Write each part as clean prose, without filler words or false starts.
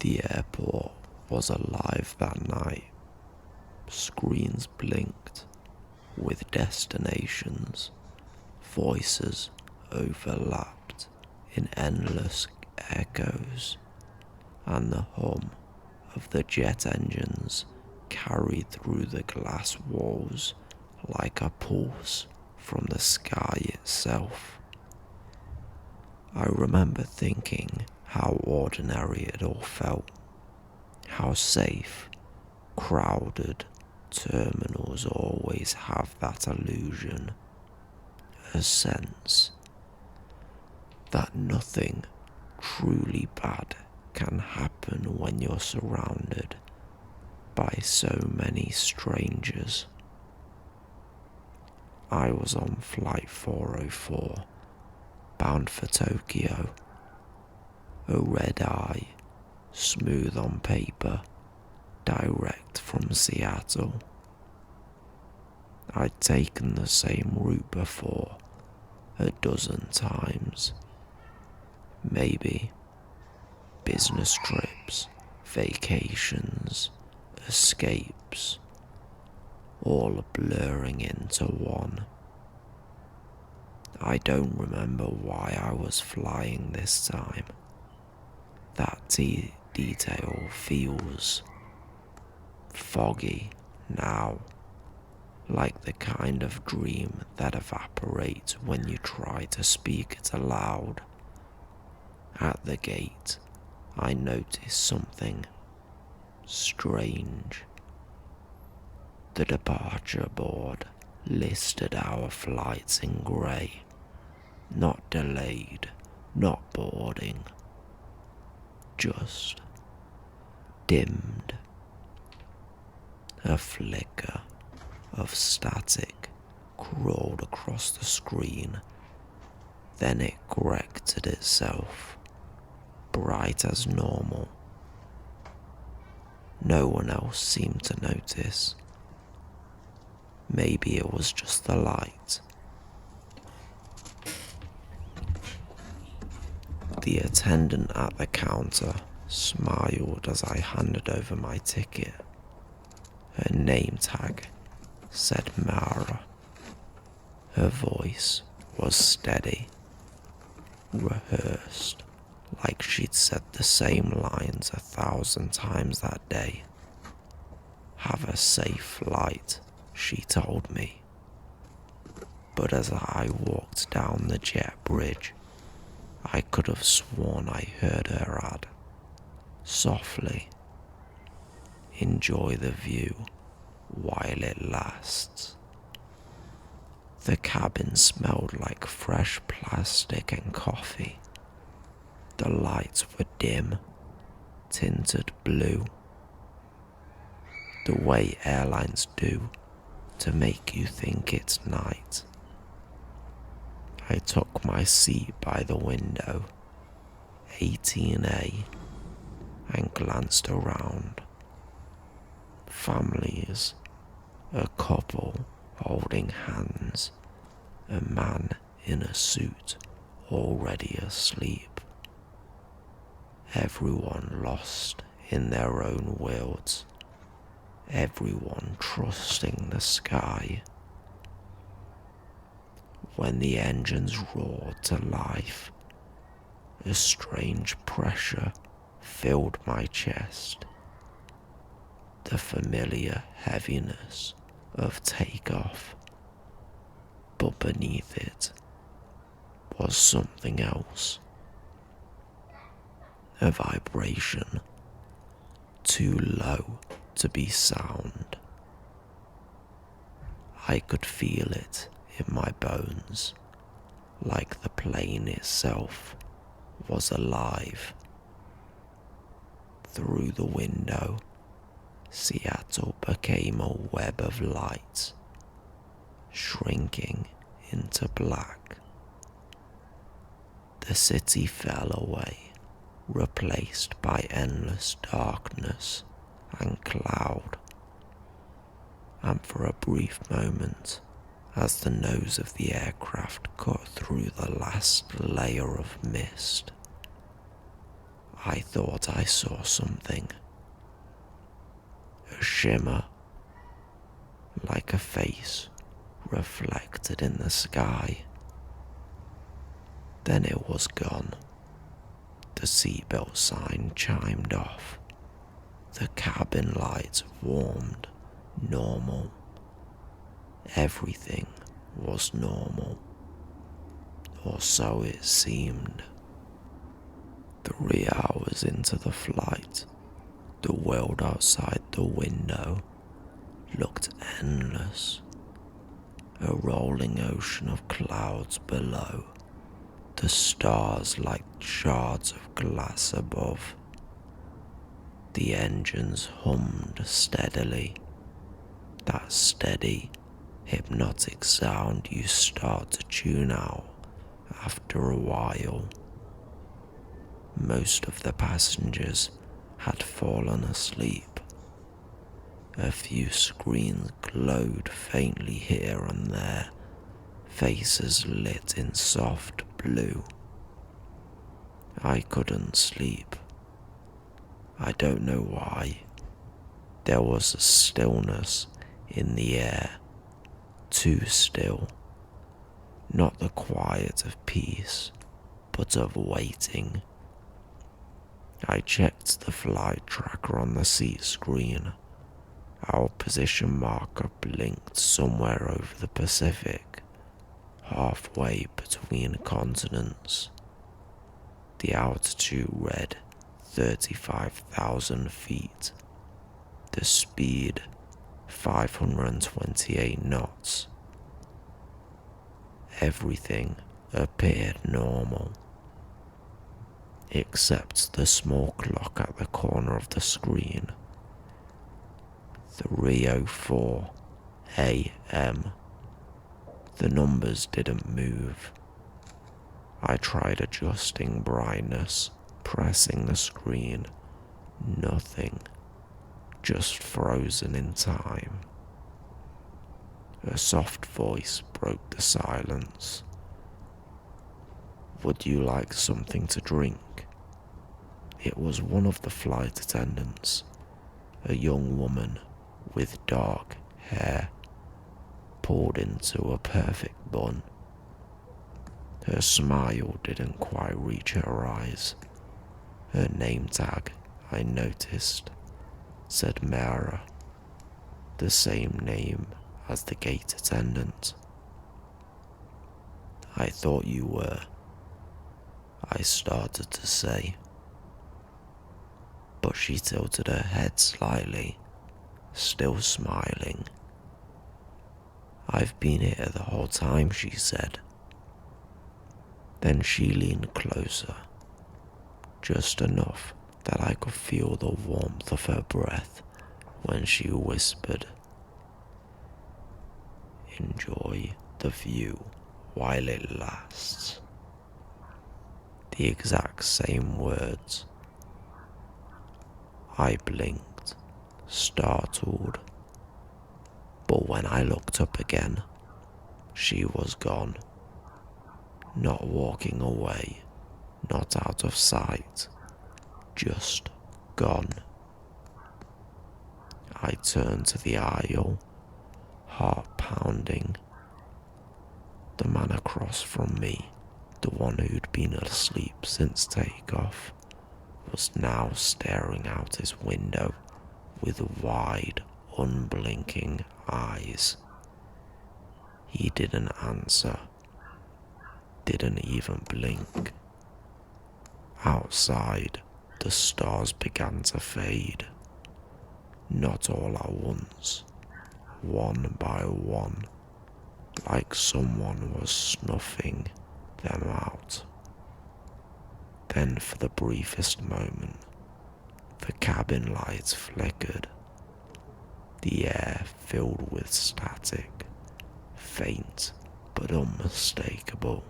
The airport was alive that night. Screens blinked with destinations. Voices overlapped in endless echoes, and the hum of the jet engines carried through the glass walls like a pulse from the sky itself. I remember thinking how ordinary it all felt, how safe, crowded terminals always have that illusion, a sense that nothing truly bad can happen when you're surrounded by so many strangers. I was on Flight 404, bound for Tokyo, a red eye, smooth on paper, direct from Seattle. I'd taken the same route before, a dozen times. Maybe business trips, vacations, escapes, all blurring into one. I don't remember why I was flying this time. That detail feels foggy now, like the kind of dream that evaporates when you try to speak it aloud. At the gate, I noticed something strange. The departure board listed our flights in grey, not delayed, not boarding, just dimmed. A flicker of static crawled across the screen, then it corrected itself, bright as normal. No one else seemed to notice. Maybe it was just the light. The attendant at the counter smiled as I handed over my ticket. Her name tag said Mara. Her voice was steady, rehearsed, like she'd said the same lines 1,000 times that day. Have a safe flight, she told me. But as I walked down the jet bridge, I could have sworn I heard her add, softly, enjoy the view while it lasts. The cabin smelled like fresh plastic and coffee. The lights were dim, tinted blue, the way airlines do to make you think it's night. I took my seat by the window, 18A, and glanced around. Families, a couple holding hands, a man in a suit already asleep. Everyone lost in their own worlds, everyone trusting the sky. When the engines roared to life, a strange pressure filled my chest. The familiar heaviness of takeoff, but beneath it was something else. A vibration too low to be sound. I could feel it in my bones, like the plane itself was alive. Through the window, Seattle became a web of light, shrinking into black. The city fell away, replaced by endless darkness and cloud. And for a brief moment, as the nose of the aircraft cut through the last layer of mist, I thought I saw something. A shimmer, like a face reflected in the sky. Then it was gone. The seatbelt sign chimed off. The cabin lights warmed. Normal. Everything was normal. Or so it seemed. 3 hours into the flight, the world outside the window looked endless. A rolling ocean of clouds below, the stars like shards of glass above. The engines hummed steadily, that steady, hypnotic sound you start to tune out after a while. Most of the passengers had fallen asleep. A few screens glowed faintly here and there, faces lit in soft blue. I couldn't sleep. I don't know why. There was a stillness in the air, too still. Not the quiet of peace, but of waiting. I checked the flight tracker on the seat screen. Our position marker blinked somewhere over the Pacific, halfway between continents. The altitude read 35,000 feet. The speed 528 knots. Everything appeared normal, except the small clock at the corner of the screen. 3:04 a.m. The numbers didn't move. I tried adjusting brightness, pressing the screen. Nothing. Just frozen in time. A soft voice broke the silence. "Would you like something to drink?" It was one of the flight attendants, a young woman with dark hair, pulled into a perfect bun. Her smile didn't quite reach her eyes. Her name tag, I noticed, said Mara, the same name as the gate attendant. "I thought you were," I started to say. But she tilted her head slightly, still smiling. "I've been here the whole time," she said. Then she leaned closer, just enough that I could feel the warmth of her breath when she whispered, "Enjoy the view while it lasts." The exact same words. I blinked, startled, but when I looked up again, she was gone. Not walking away, not out of sight, just gone. I turned to the aisle, heart pounding. The man across from me, the one who'd been asleep since takeoff, was now staring out his window with wide, unblinking eyes. He didn't answer, didn't even blink. Outside, the stars began to fade, not all at once, one by one, like someone was snuffing them out. Then for the briefest moment, the cabin lights flickered, the air filled with static, faint but unmistakable,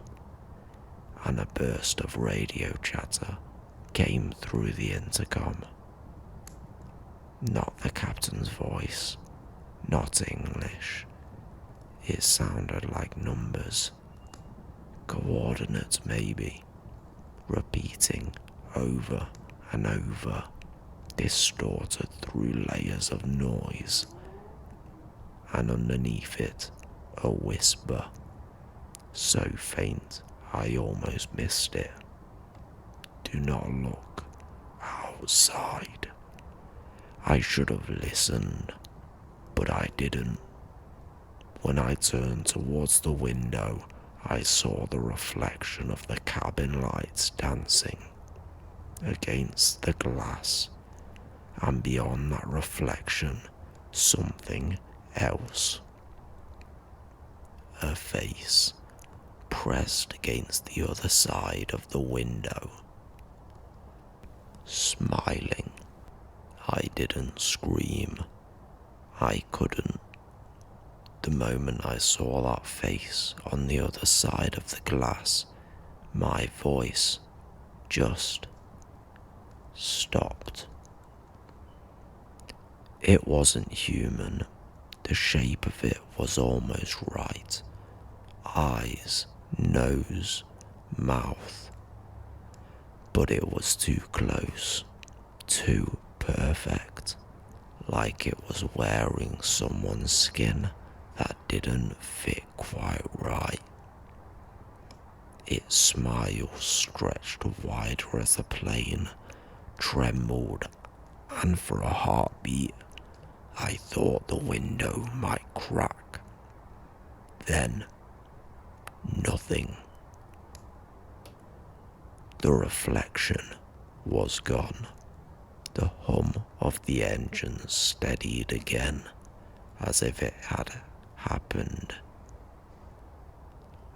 and a burst of radio chatter came through the intercom. Not the captain's voice, not English. It sounded like numbers, coordinates maybe, repeating over and over, distorted through layers of noise, and underneath it, a whisper, so faint I almost missed it. Do not look outside. I should have listened, but I didn't. When I turned towards the window, I saw the reflection of the cabin lights dancing against the glass, and beyond that reflection, something else. A face pressed against the other side of the window, smiling. I didn't scream. I couldn't. The moment I saw that face on the other side of the glass, my voice just stopped. It wasn't human. The shape of it was almost right. Eyes, nose, mouth. But it was too close, too perfect, like it was wearing someone's skin that didn't fit quite right. Its smile stretched wider as the plane trembled, and for a heartbeat, I thought the window might crack. Then, nothing. The reflection was gone. The hum of the engine steadied again, as if it had happened.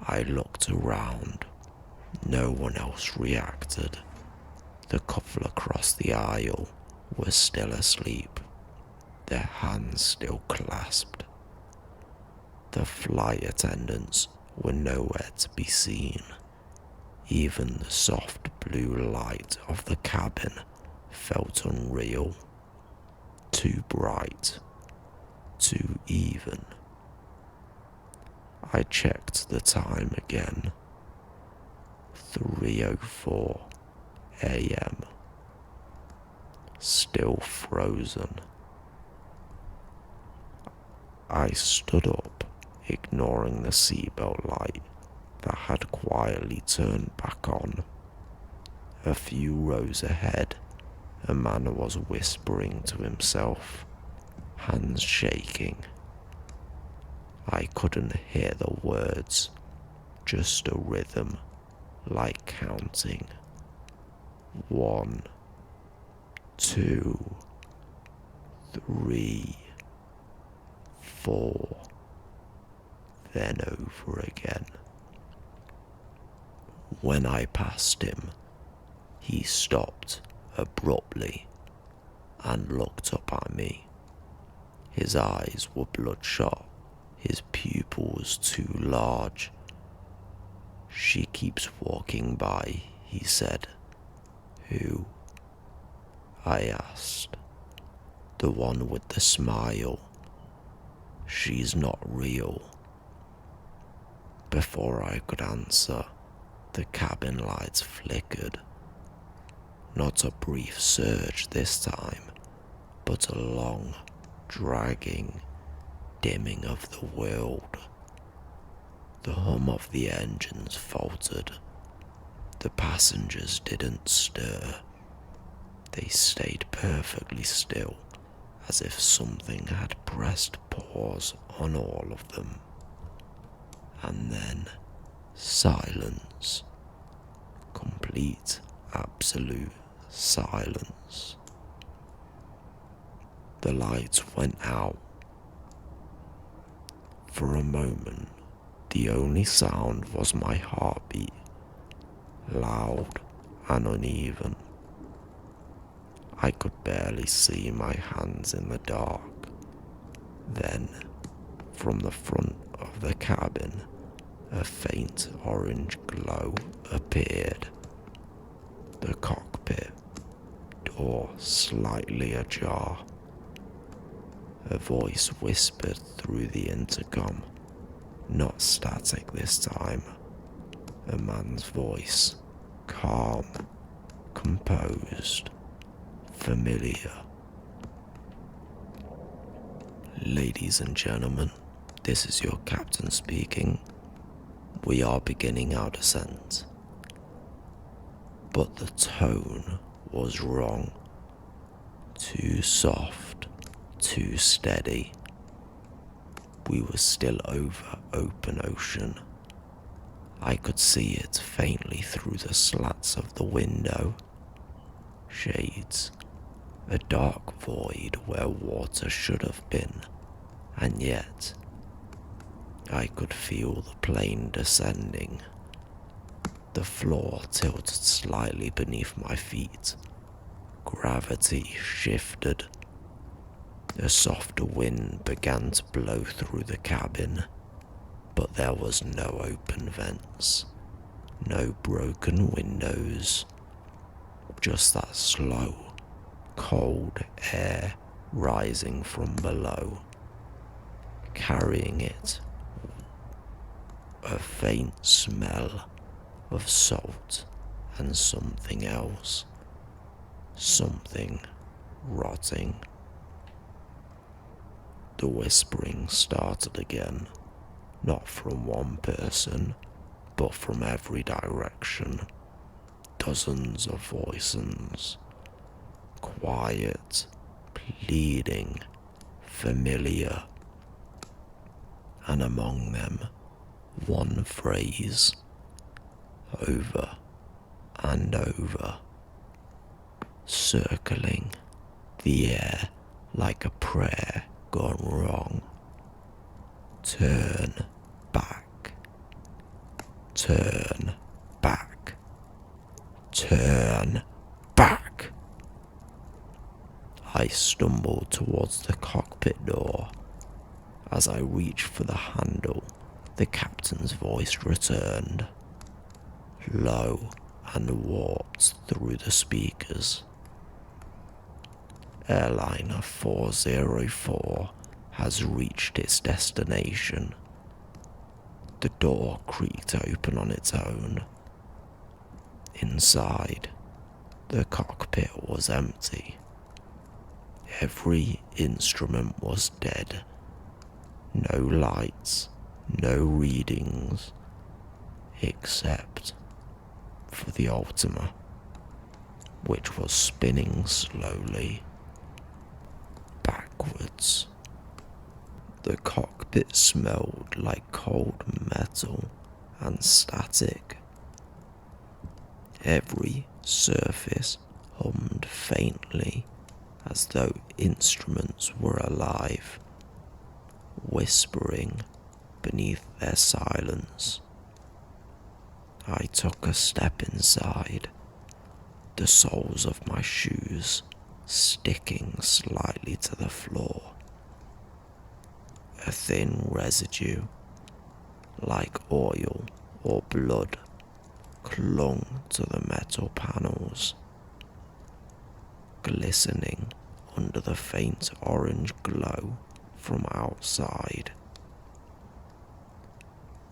I looked around. No one else reacted. The couple across the aisle were still asleep, their hands still clasped. The flight attendants were nowhere to be seen. Even the soft blue light of the cabin felt unreal, too bright, too even. I checked the time again. 3:04 a.m. Still frozen. I stood up, ignoring the seatbelt light that had quietly turned back on. A few rows ahead, a man was whispering to himself, hands shaking. I couldn't hear the words, just a rhythm, like counting. 1, 2, 3, 4, then over again. When I passed him, he stopped abruptly and looked up at me. His eyes were bloodshot, his pupils too large. She keeps walking by, he said. Who? I asked. The one with the smile. She's not real. Before I could answer, the cabin lights flickered. Not a brief surge this time, but a long, dragging dimming of the world. The hum of the engines faltered. The passengers didn't stir. They stayed perfectly still, as if something had pressed pause on all of them. And then silence. Complete, absolute silence. The lights went out. For a moment, the only sound was my heartbeat, loud and uneven. I could barely see my hands in the dark. Then, from the front of the cabin, a faint orange glow appeared. The cockpit door slightly ajar. A voice whispered through the intercom, not static this time. A man's voice, calm, composed. familiar. Ladies and gentlemen, this is your captain speaking. We are beginning our descent. But the tone was wrong. Too soft, too steady. We were still over open ocean. I could see it faintly through the slats of the window. Shades. A dark void where water should have been, and yet I could feel the plane descending. The floor tilted slightly beneath my feet. Gravity shifted. A softer wind began to blow through the cabin, but there was no open vents, no broken windows, just that slow, cold air rising from below, carrying it a faint smell of salt and something else, something rotting. The whispering started again, not from one person, but from every direction. Dozens of voices, quiet, pleading, familiar, and among them, one phrase, over and over, circling the air like a prayer gone wrong. Turn back, turn back, turn back. I stumbled towards the cockpit door. As I reached for the handle, the captain's voice returned, low and warped through the speakers. Airliner 404 has reached its destination. The door creaked open on its own. Inside, the cockpit was empty. Every instrument was dead. No lights, no readings, except for the Ultima, which was spinning slowly backwards. The cockpit smelled like cold metal and static. Every surface hummed faintly as though instruments were alive, whispering beneath their silence. I took a step inside, the soles of my shoes sticking slightly to the floor. A thin residue, like oil or blood, clung to the metal panels, glistening under the faint orange glow from outside.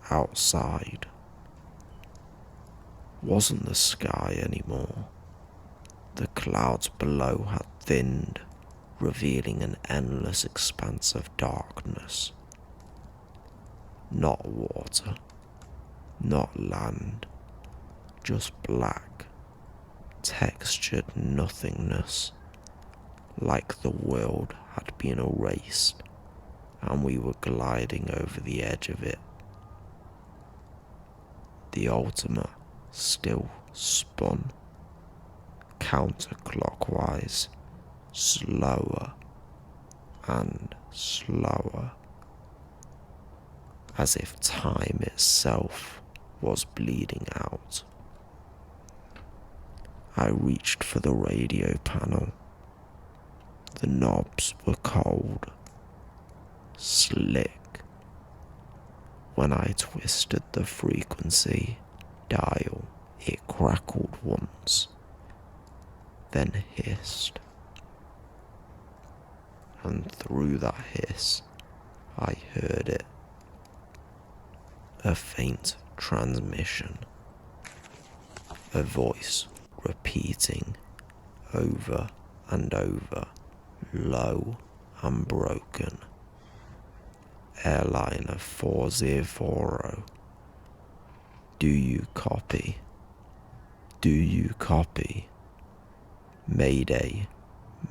Outside wasn't the sky anymore. The clouds below had thinned, revealing an endless expanse of darkness. Not water, not land, just black, textured nothingness, like the world had been erased and we were gliding over the edge of it. The Ultima still spun, counterclockwise, slower and slower, as if time itself was bleeding out. I reached for the radio panel. The knobs were cold, slick. When I twisted the frequency dial, it crackled once, then hissed. And through that hiss, I heard it. A faint transmission. A voice repeating over and over, low and broken. Airliner 404. Do you copy? Do you copy? Mayday,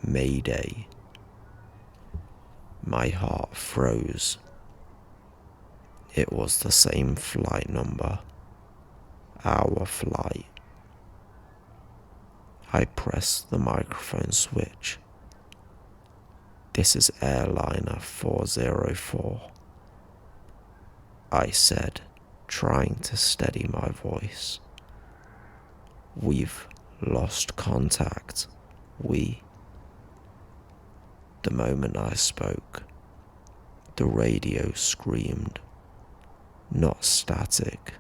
Mayday. My heart froze. It was the same flight number. Our flight. I pressed the microphone switch. This is Airliner 404. I said, trying to steady my voice. We've lost contact. The moment I spoke, the radio screamed. Not static.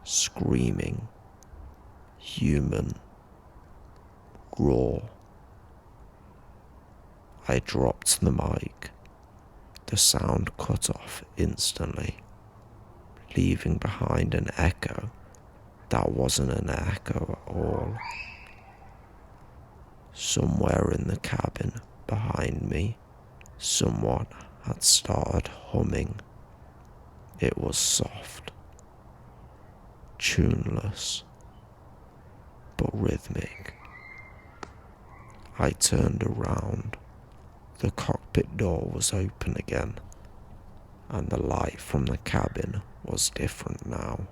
Screaming. Human. Raw. I dropped the mic. The sound cut off instantly, leaving behind an echo that wasn't an echo at all. Somewhere in the cabin behind me, someone had started humming. It was soft, tuneless, but rhythmic. I turned around. The cockpit door was open again, and the light from the cabin was different now.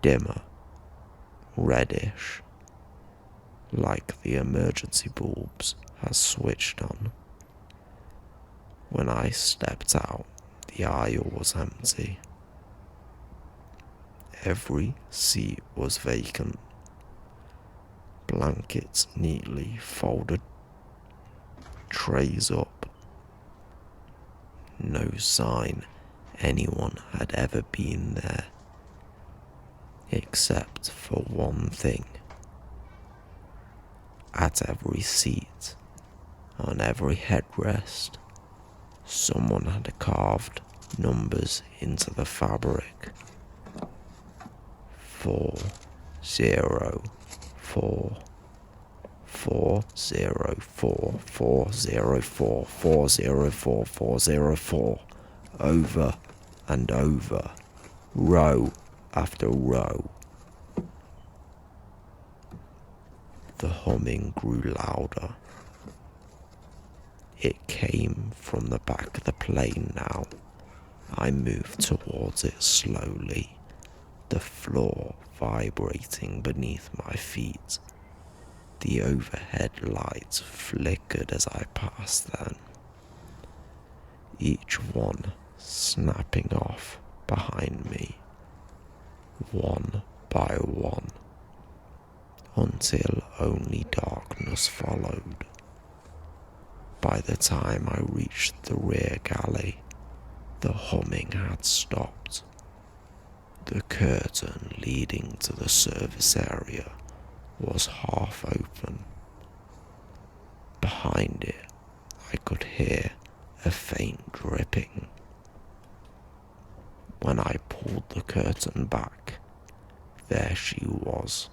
Dimmer, reddish, like the emergency bulbs had switched on. When I stepped out, the aisle was empty. Every seat was vacant. Blankets neatly folded, trays up. No sign anyone had ever been there, except for one thing. At every seat, on every headrest, someone had carved numbers into the fabric. 404, 404, 404, 404, 404, over and over, row after row. The humming grew louder. It came from the back of the plane now. I moved towards it slowly, the floor vibrating beneath my feet. The overhead lights flickered as I passed them, each one snapping off behind me, one by one, until only darkness followed. By the time I reached the rear galley, the humming had stopped. The curtain leading to the service area was half open. Behind it, I could hear a faint dripping. When I pulled the curtain back, there she was,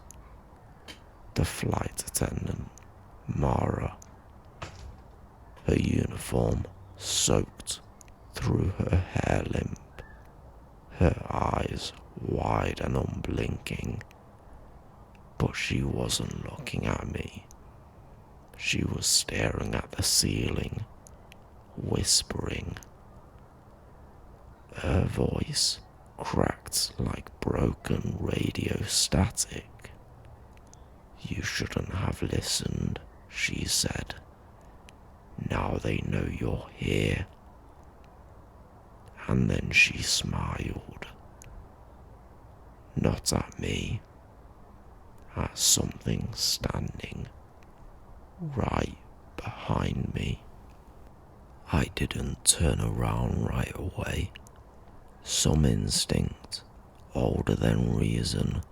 the flight attendant, Mara, her uniform soaked through her hair limp, her eyes wide and unblinking. But she wasn't looking at me. She was staring at the ceiling, whispering. Her voice cracked like broken radio static. You shouldn't have listened, she said. Now they know you're here. And then she smiled. Not at me, at something standing right behind me. I didn't turn around right away. Some instinct, older than reason,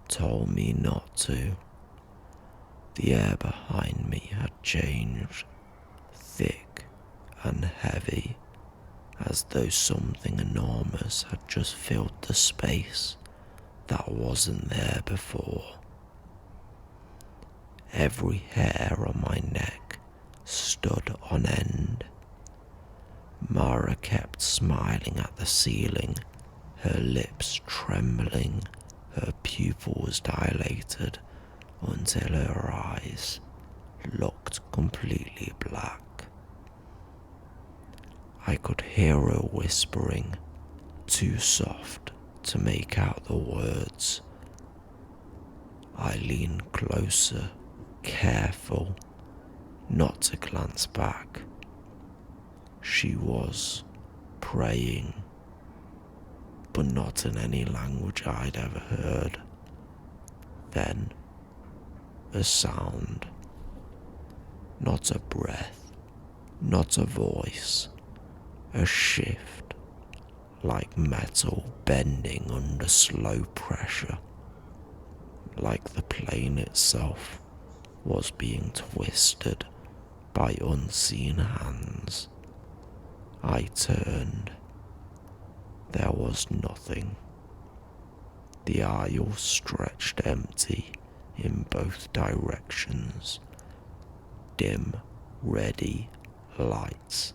told me not to. The air behind me had changed, thick and heavy, as though something enormous had just filled the space that wasn't there before. Every hair on my neck stood on end. Mara kept smiling at the ceiling, her lips trembling, her pupils dilated until her eyes looked completely black. I could hear her whispering, too soft to make out the words. I leaned closer, careful not to glance back. She was praying, but not in any language I'd ever heard. Then, a sound. Not a breath, not a voice, a shift, like metal bending under slow pressure, like the plane itself was being twisted by unseen hands. I turned. There was nothing. The aisle stretched empty in both directions. Dim, ready lights,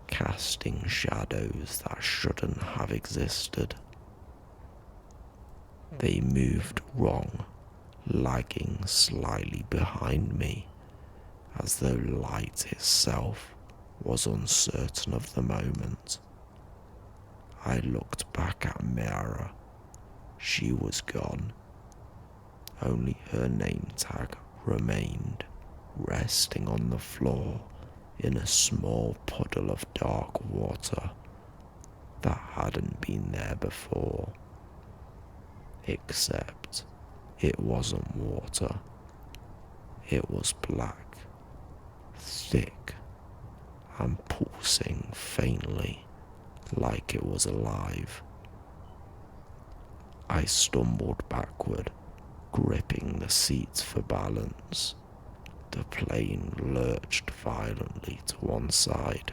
casting shadows that shouldn't have existed. They moved wrong, lagging slightly behind me, as though light itself was uncertain of the moment. I looked back at Mara. She was gone. Only her name tag remained, resting on the floor in a small puddle of dark water that hadn't been there before. Except it wasn't water. It was black, thick, and pulsing faintly, like it was alive. I stumbled backward, gripping the seats for balance. The plane lurched violently to one side,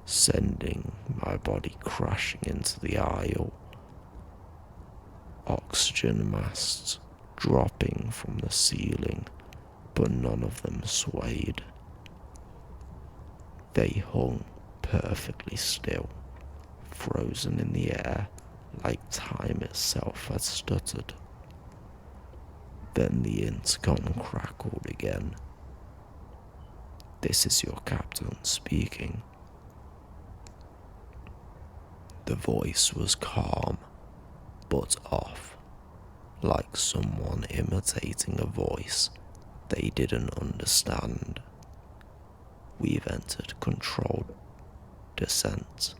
sending my body crashing into the aisle. Oxygen masks dropping from the ceiling, but none of them swayed. They hung perfectly still, frozen in the air like time itself had stuttered. Then the intercom crackled again. "This is your captain speaking." The voice was calm, but off, like someone imitating a voice they didn't understand. "We've entered controlled descent.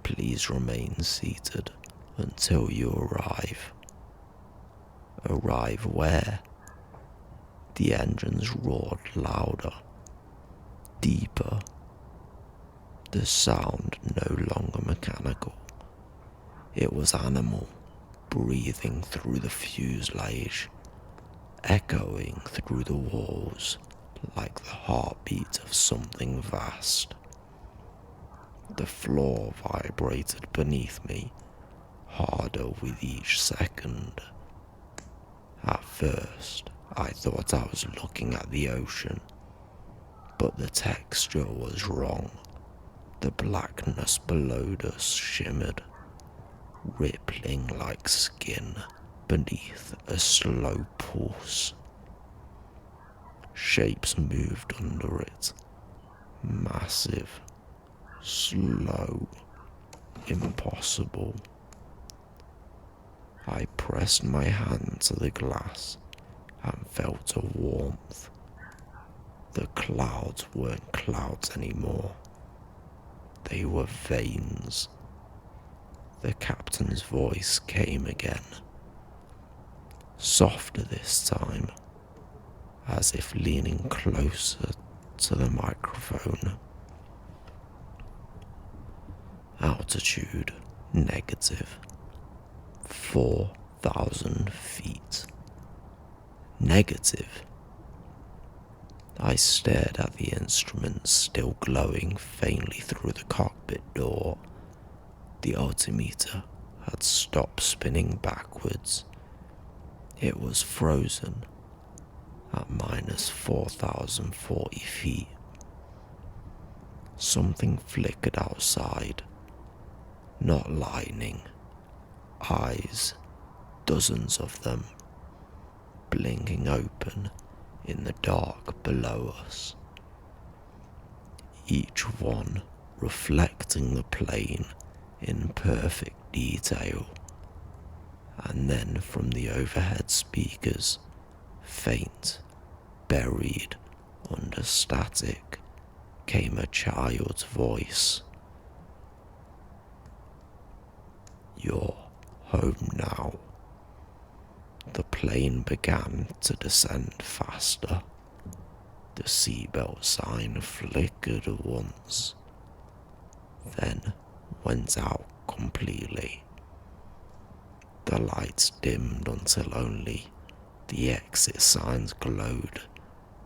Please remain seated until you arrive." Arrive where? The engines roared louder, deeper. The sound no longer mechanical. It was animal, breathing through the fuselage, echoing through the walls like the heartbeat of something vast. The floor vibrated beneath me, harder with each second. At first, I thought I was looking at the ocean, but the texture was wrong. The blackness below us shimmered, rippling like skin beneath a slow pulse. Shapes moved under it, massive, slow, impossible. I pressed my hand to the glass and felt a warmth. The clouds weren't clouds anymore. They were veins. The captain's voice came again, softer this time, as if leaning closer to the microphone. Altitude negative. 4,000 feet. Negative. I stared at the instruments still glowing faintly through the cockpit door. The altimeter had stopped spinning backwards. It was frozen, minus 4,040 feet. Something flickered outside. Not lightning. Eyes, dozens of them, blinking open in the dark below us. Each one reflecting the plane in perfect detail. And then from the overhead speakers, faint, buried under static, came a child's voice. "You're home now." The plane began to descend faster. The seatbelt sign flickered once, then went out completely. The lights dimmed until only the exit signs glowed,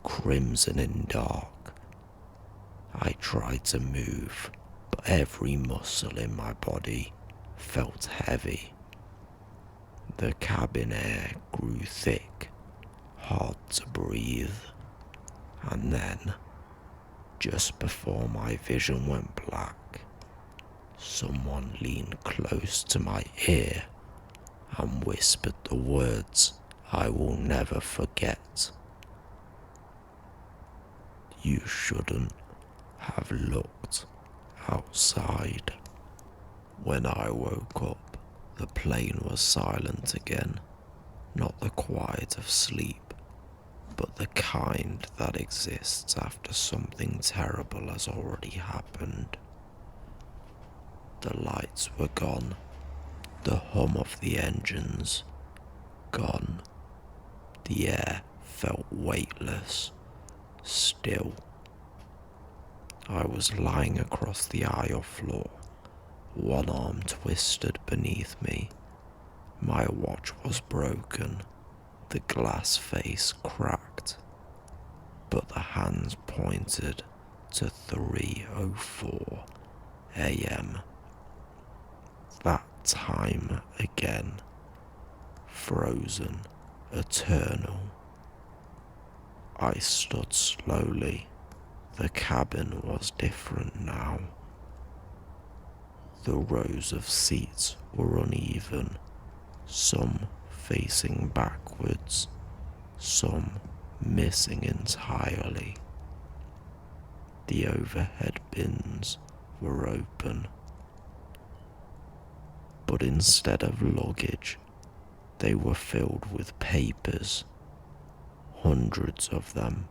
crimson and dark. I tried to move, but every muscle in my body felt heavy. The cabin air grew thick, hard to breathe, and then, just before my vision went black, someone leaned close to my ear and whispered the words I will never forget. "You shouldn't have looked outside." When I woke up, the plane was silent again, not the quiet of sleep, but the kind that exists after something terrible has already happened. The lights were gone, the hum of the engines gone. The air felt weightless, still. I was lying across the aisle floor, one arm twisted beneath me. My watch was broken, the glass face cracked, but the hands pointed to 3:04 a.m. That time again, frozen, eternal. I stood slowly. The cabin was different now. The rows of seats were uneven, some facing backwards, some missing entirely. The overhead bins were open, but instead of luggage, they were filled with papers, hundreds of them,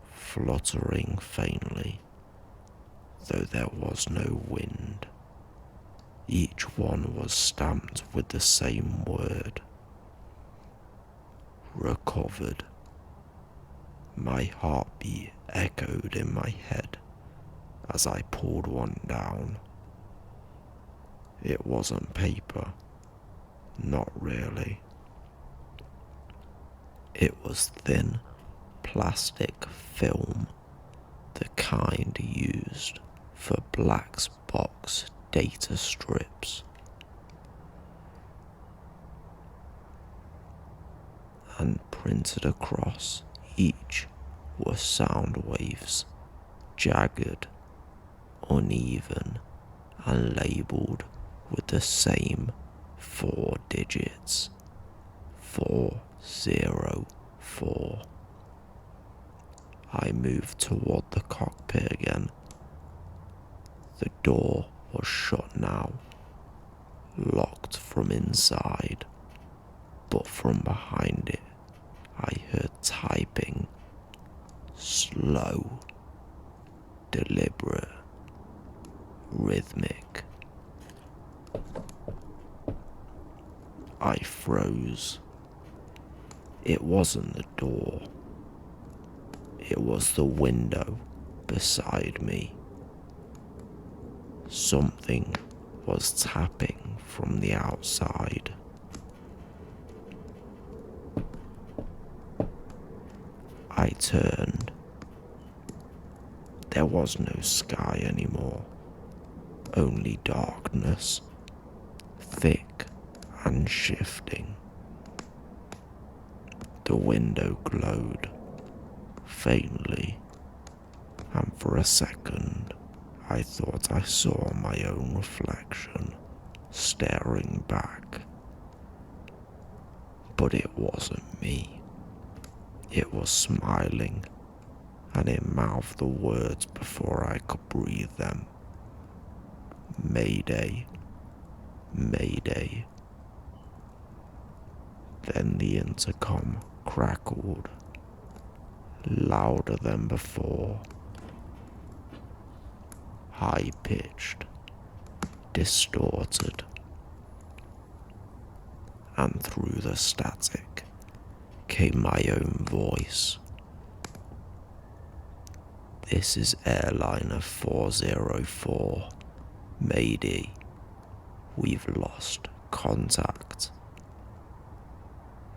fluttering faintly, though there was no wind. Each one was stamped with the same word: recovered. My heartbeat echoed in my head as I pulled one down. It wasn't paper, not really. It was thin plastic film, the kind used for black box data strips. And printed across each were sound waves, jagged, uneven, and labelled with the same 4 digits: 404. I moved toward the cockpit again. The door was shut now, locked from inside, but from behind it I heard typing, slow, deliberate, rhythmic. I froze. It wasn't the door. It was the window beside me. Something was tapping from the outside. I turned. There was no sky anymore, only darkness, thick and shifting. The window glowed, faintly, and for a second I thought I saw my own reflection staring back. But it wasn't me. It was smiling, and it mouthed the words before I could breathe them. Mayday, Mayday. Then the intercom crackled, louder than before, high-pitched, distorted, and through the static came my own voice. This is Airliner 404, Mayday. We've lost contact.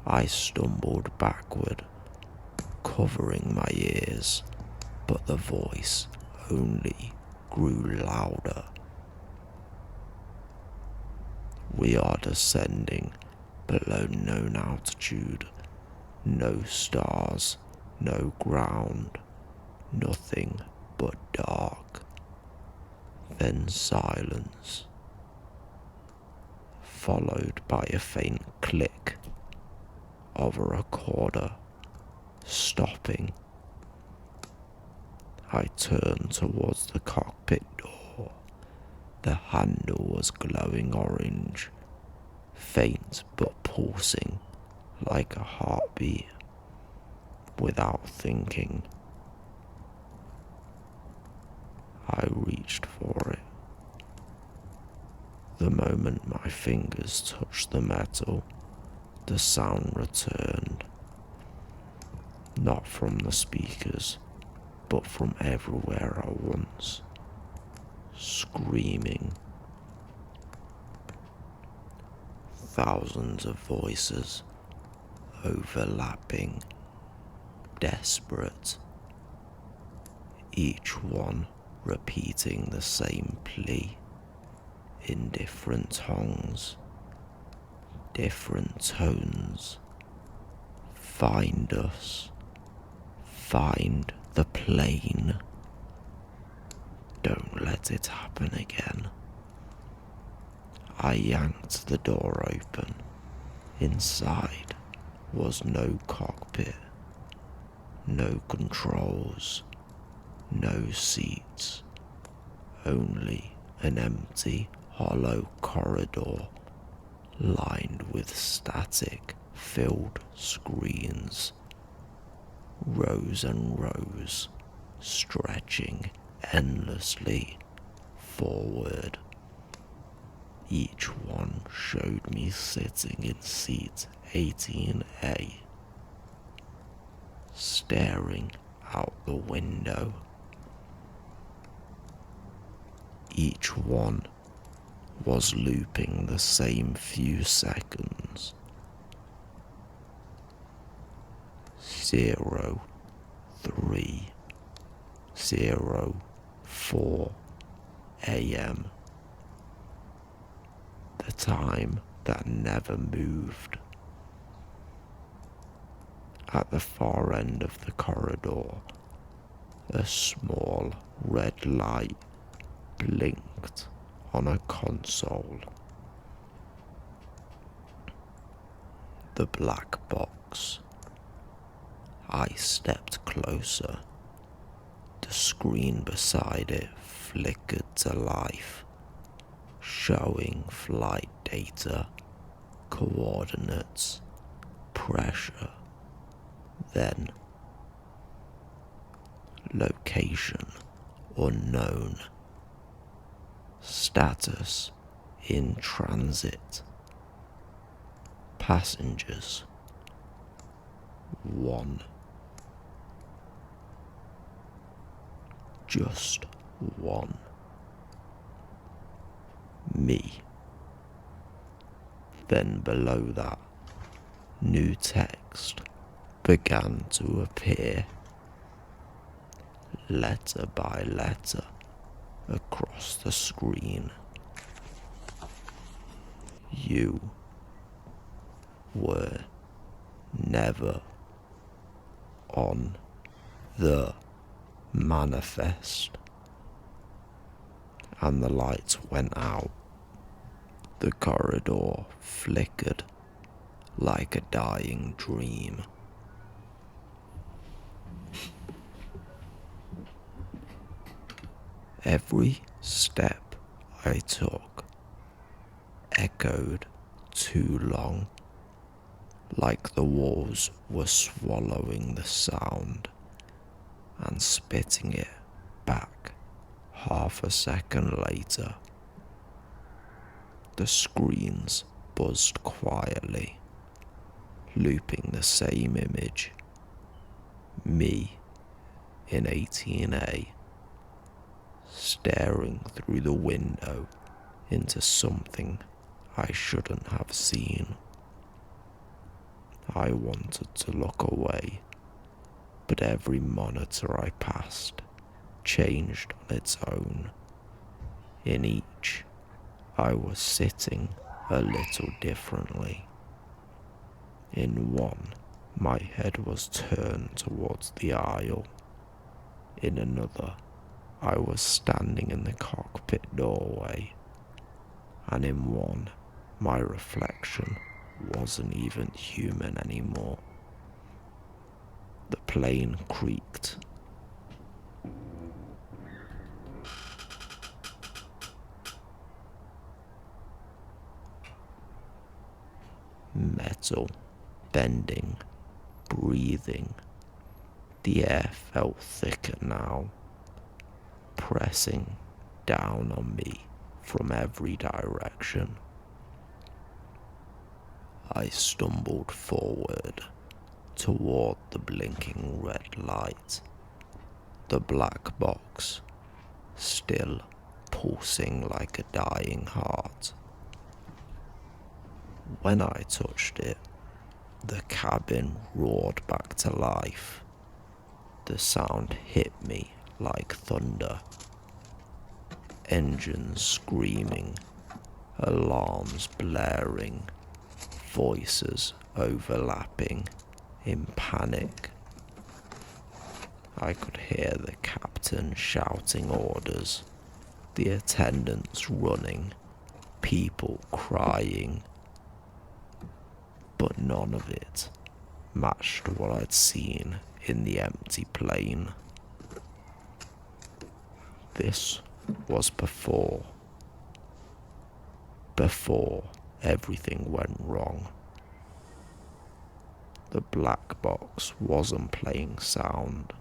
I stumbled backward, covering my ears, but the voice only grew louder. We are descending below known altitude. No stars, no ground, nothing but dark. Then silence, followed by a faint click of a recorder stopping. I turned towards the cockpit door. The handle was glowing orange, faint but pulsing like a heartbeat. Without thinking, I reached for it. The moment my fingers touched the metal, the sound returned. Not from the speakers, but from everywhere at once. Screaming. Thousands of voices, overlapping, desperate. Each one repeating the same plea in different tongues, different tones. Find us. Find the plane. Don't let it happen again. I yanked the door open. Inside was no cockpit, no controls, no seats, only an empty, hollow corridor lined with static-filled screens, rows and rows stretching endlessly forward. Each one showed me sitting in seat 18A, staring out the window. Each one was looping the same few seconds. 03:04 a.m. The time that never moved. At the far end of the corridor, a small red light blinked on a console. The black box. I stepped closer. The screen beside it flickered to life, showing flight data, coordinates, pressure, then location unknown, status in transit, passengers 1, just 1. Me. Then below that, new text began to appear, letter by letter, across the screen. You were never on The manifest. And the lights went out. The corridor flickered like a dying dream. Every step I took echoed too long, like the walls were swallowing the sound and spitting it back half a second later. The screens buzzed quietly, looping the same image. Me in 18A, staring through the window into something I shouldn't have seen. I wanted to look away, but every monitor I passed changed on its own. In each, I was sitting a little differently. In one, my head was turned towards the aisle. In another, I was standing in the cockpit doorway. And in one, my reflection wasn't even human anymore. The plane creaked. Metal, bending, breathing. The air felt thicker now, pressing down on me from every direction. I stumbled forward toward the blinking red light, the black box still pulsing like a dying heart. When I touched it, the cabin roared back to life. The sound hit me like thunder. Engines screaming, alarms blaring, voices overlapping in panic. I could hear the captain shouting orders, the attendants running, people crying, but none of it matched what I'd seen in the empty plane. This was before everything went wrong. The black box wasn't playing sound,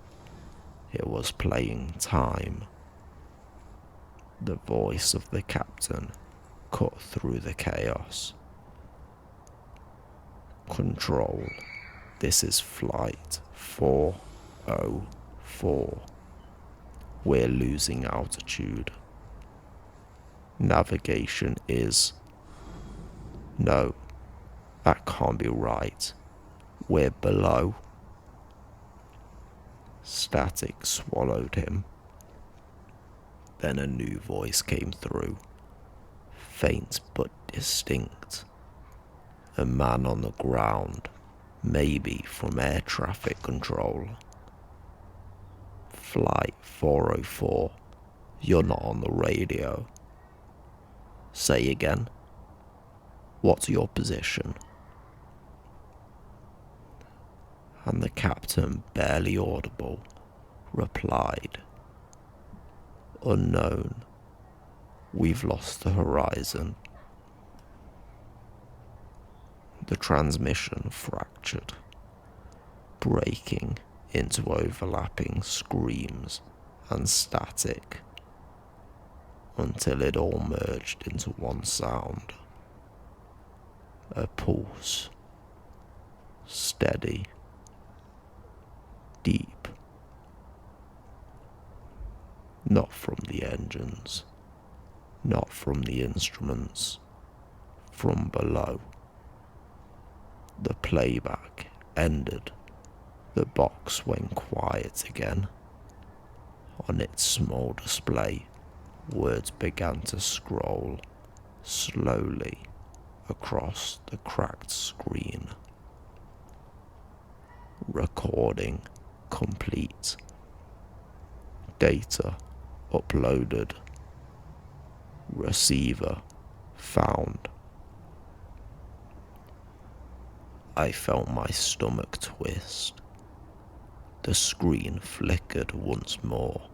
it was playing time. The voice of the captain cut through the chaos. Control, this is flight 404. We're losing altitude. Navigation is... No, that can't be right. We're below. Static swallowed him. Then a new voice came through, faint but distinct. A man on the ground, maybe from air traffic control. Flight 404, you're not on the radio. Say again. What's your position? And the captain, barely audible, replied, Unknown. We've lost the horizon. The transmission fractured, breaking into overlapping screams and static, until it all merged into one sound. A pulse, steady, deep, not from the engines, not from the instruments, from below. The playback ended. The box went quiet again. On its small display, words began to scroll slowly across the cracked screen. Recording complete. Data uploaded. Receiver found. I felt my stomach twist. The screen flickered once more.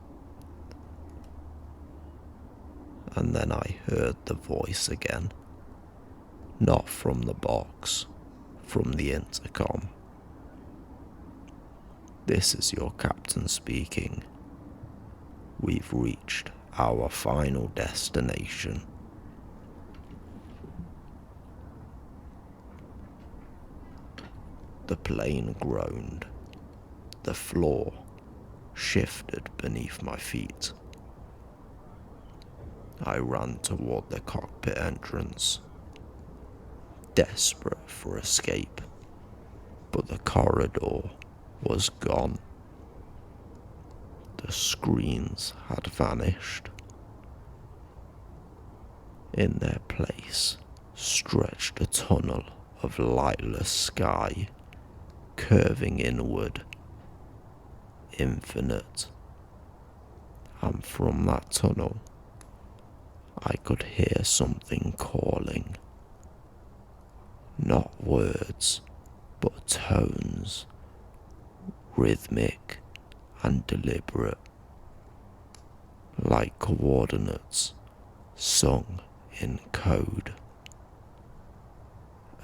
And then I heard the voice again. Not from the box, from the intercom. This is your captain speaking. We've reached our final destination. The plane groaned. The floor shifted beneath my feet. I ran toward the cockpit entrance, desperate for escape, but the corridor was gone. The screens had vanished. In their place stretched a tunnel of lightless sky, curving inward, infinite. And from that tunnel, I could hear something calling. Not words, but tones, rhythmic and deliberate, like coordinates sung in code.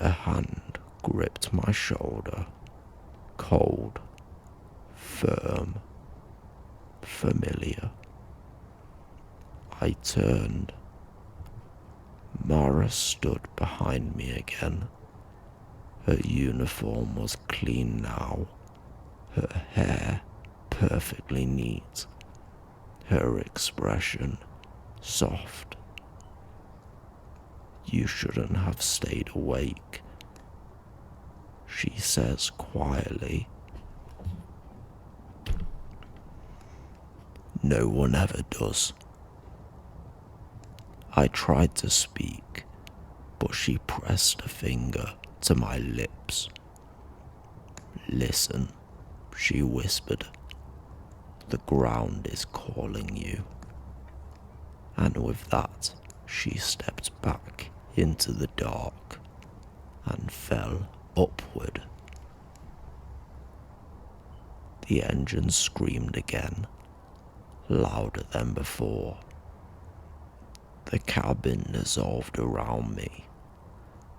A hand gripped my shoulder, cold, firm, familiar. I turned. Mara stood behind me again. Her uniform was clean now, her hair perfectly neat, her expression soft. You shouldn't have stayed awake, she says quietly. No one ever does. I tried to speak, but she pressed a finger to my lips. Listen, she whispered. The ground is calling you. And with that, she stepped back into the dark and fell upward. The engine screamed again, louder than before. The cabin dissolved around me.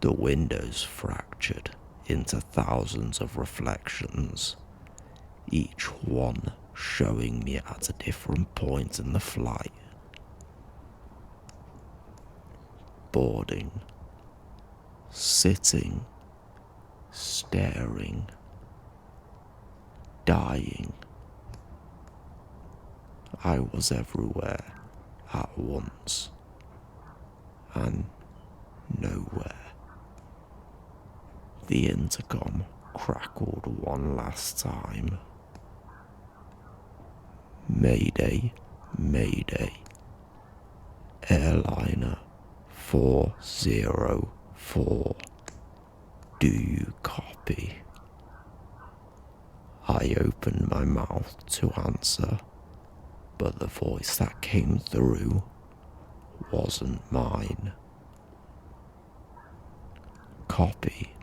The windows fractured into thousands of reflections, each one showing me at a different point in the flight. Boarding, sitting, staring, dying. I was everywhere at once and nowhere. The intercom crackled one last time. Mayday, Mayday. Airliner 404. Do you copy? I opened my mouth to answer, but the voice that came through wasn't mine. Copy.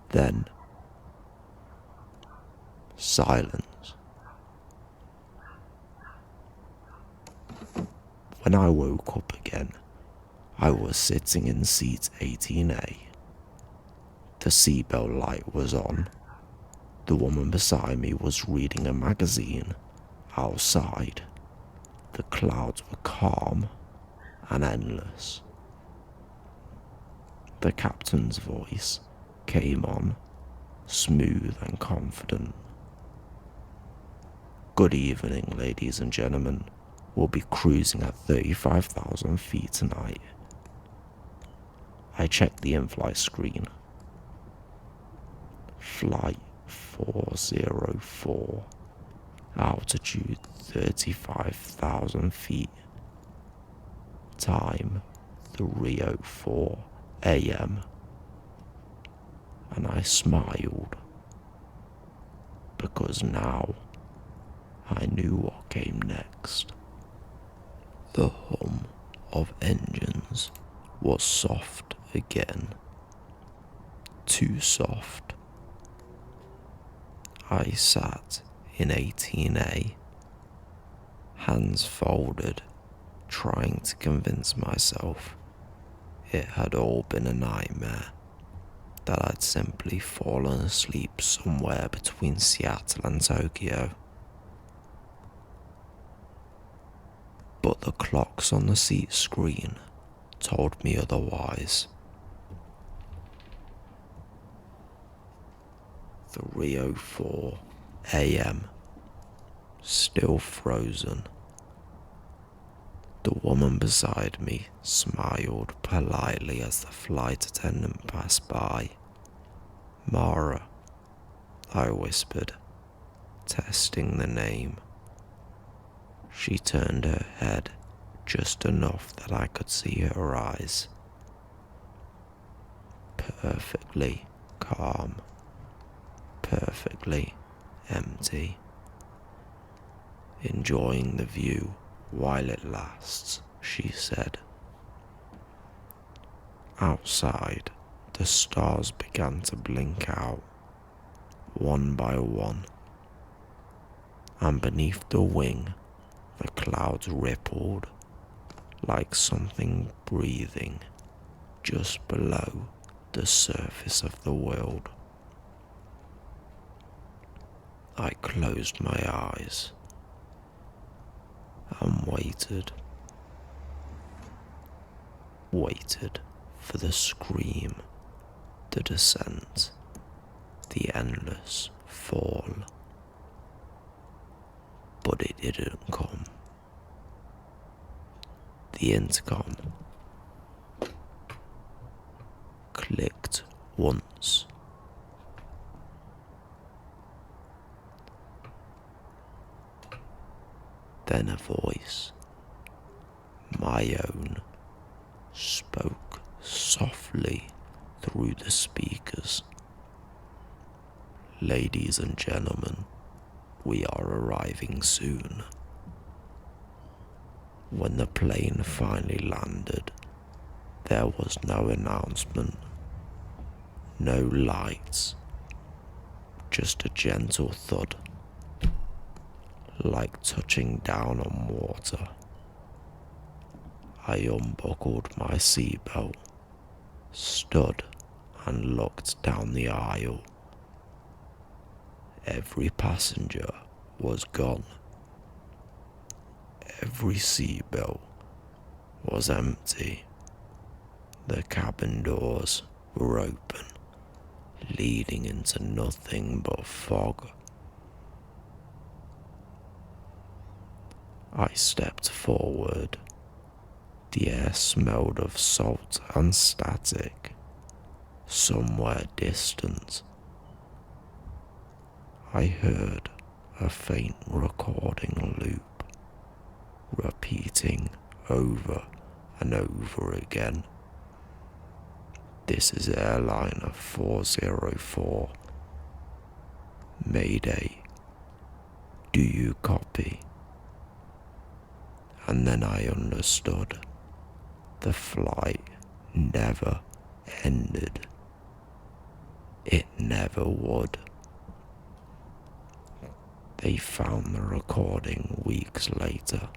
Then silence. When I woke up again, I was sitting in seat 18A. The seatbelt light was on. The woman beside me was reading a magazine. Outside, the clouds were calm and endless. The captain's voice came on, smooth and confident. Good evening, ladies and gentlemen. We'll be cruising at 35,000 feet tonight. I checked the in-flight screen. Flight 404. Altitude 35,000 feet. Time 3:04 a.m. And I smiled, because now I knew what came next. The hum of engines was soft again. Too soft. I sat in 18A, hands folded, trying to convince myself it had all been a nightmare, that I'd simply fallen asleep somewhere between Seattle and Tokyo. But the clocks on the seat screen told me otherwise. 3:04 a.m. Still frozen. The woman beside me smiled politely as the flight attendant passed by. Mara, I whispered, testing the name. She turned her head just enough that I could see her eyes. Perfectly calm. Perfectly empty. Enjoying the view while it lasts, she said. Outside, the stars began to blink out, one by one, and beneath the wing, the clouds rippled like something breathing just below the surface of the world. I closed my eyes and waited for the scream, the descent, the endless fall. But it didn't come. The intercom clicked once. Then a voice, my own, spoke softly through the speakers. Ladies and gentlemen, we are arriving soon. When the plane finally landed, there was no announcement, no lights, just a gentle thud, like touching down on water. I unbuckled my seatbelt, stood and looked down the aisle. Every passenger was gone. Every seatbelt was empty. The cabin doors were open, leading into nothing but fog. I stepped forward. The air smelled of salt and static. Somewhere distant, I heard a faint recording loop, repeating over and over again. This is Airliner 404. Mayday. Do you copy? And then I understood. The flight never ended. It never would. They found the recording weeks later,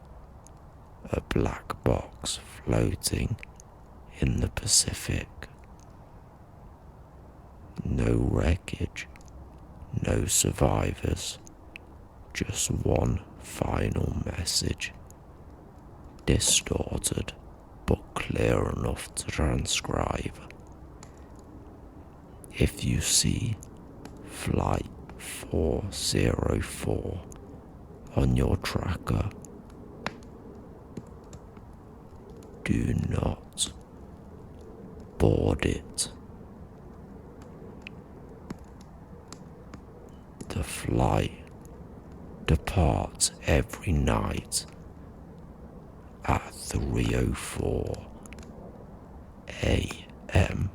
a black box floating in the Pacific. No wreckage, no survivors, just one final message, distorted but clear enough to transcribe. If you see Flight 404 on your tracker, do not board it. The flight departs every night at 3:04 a.m.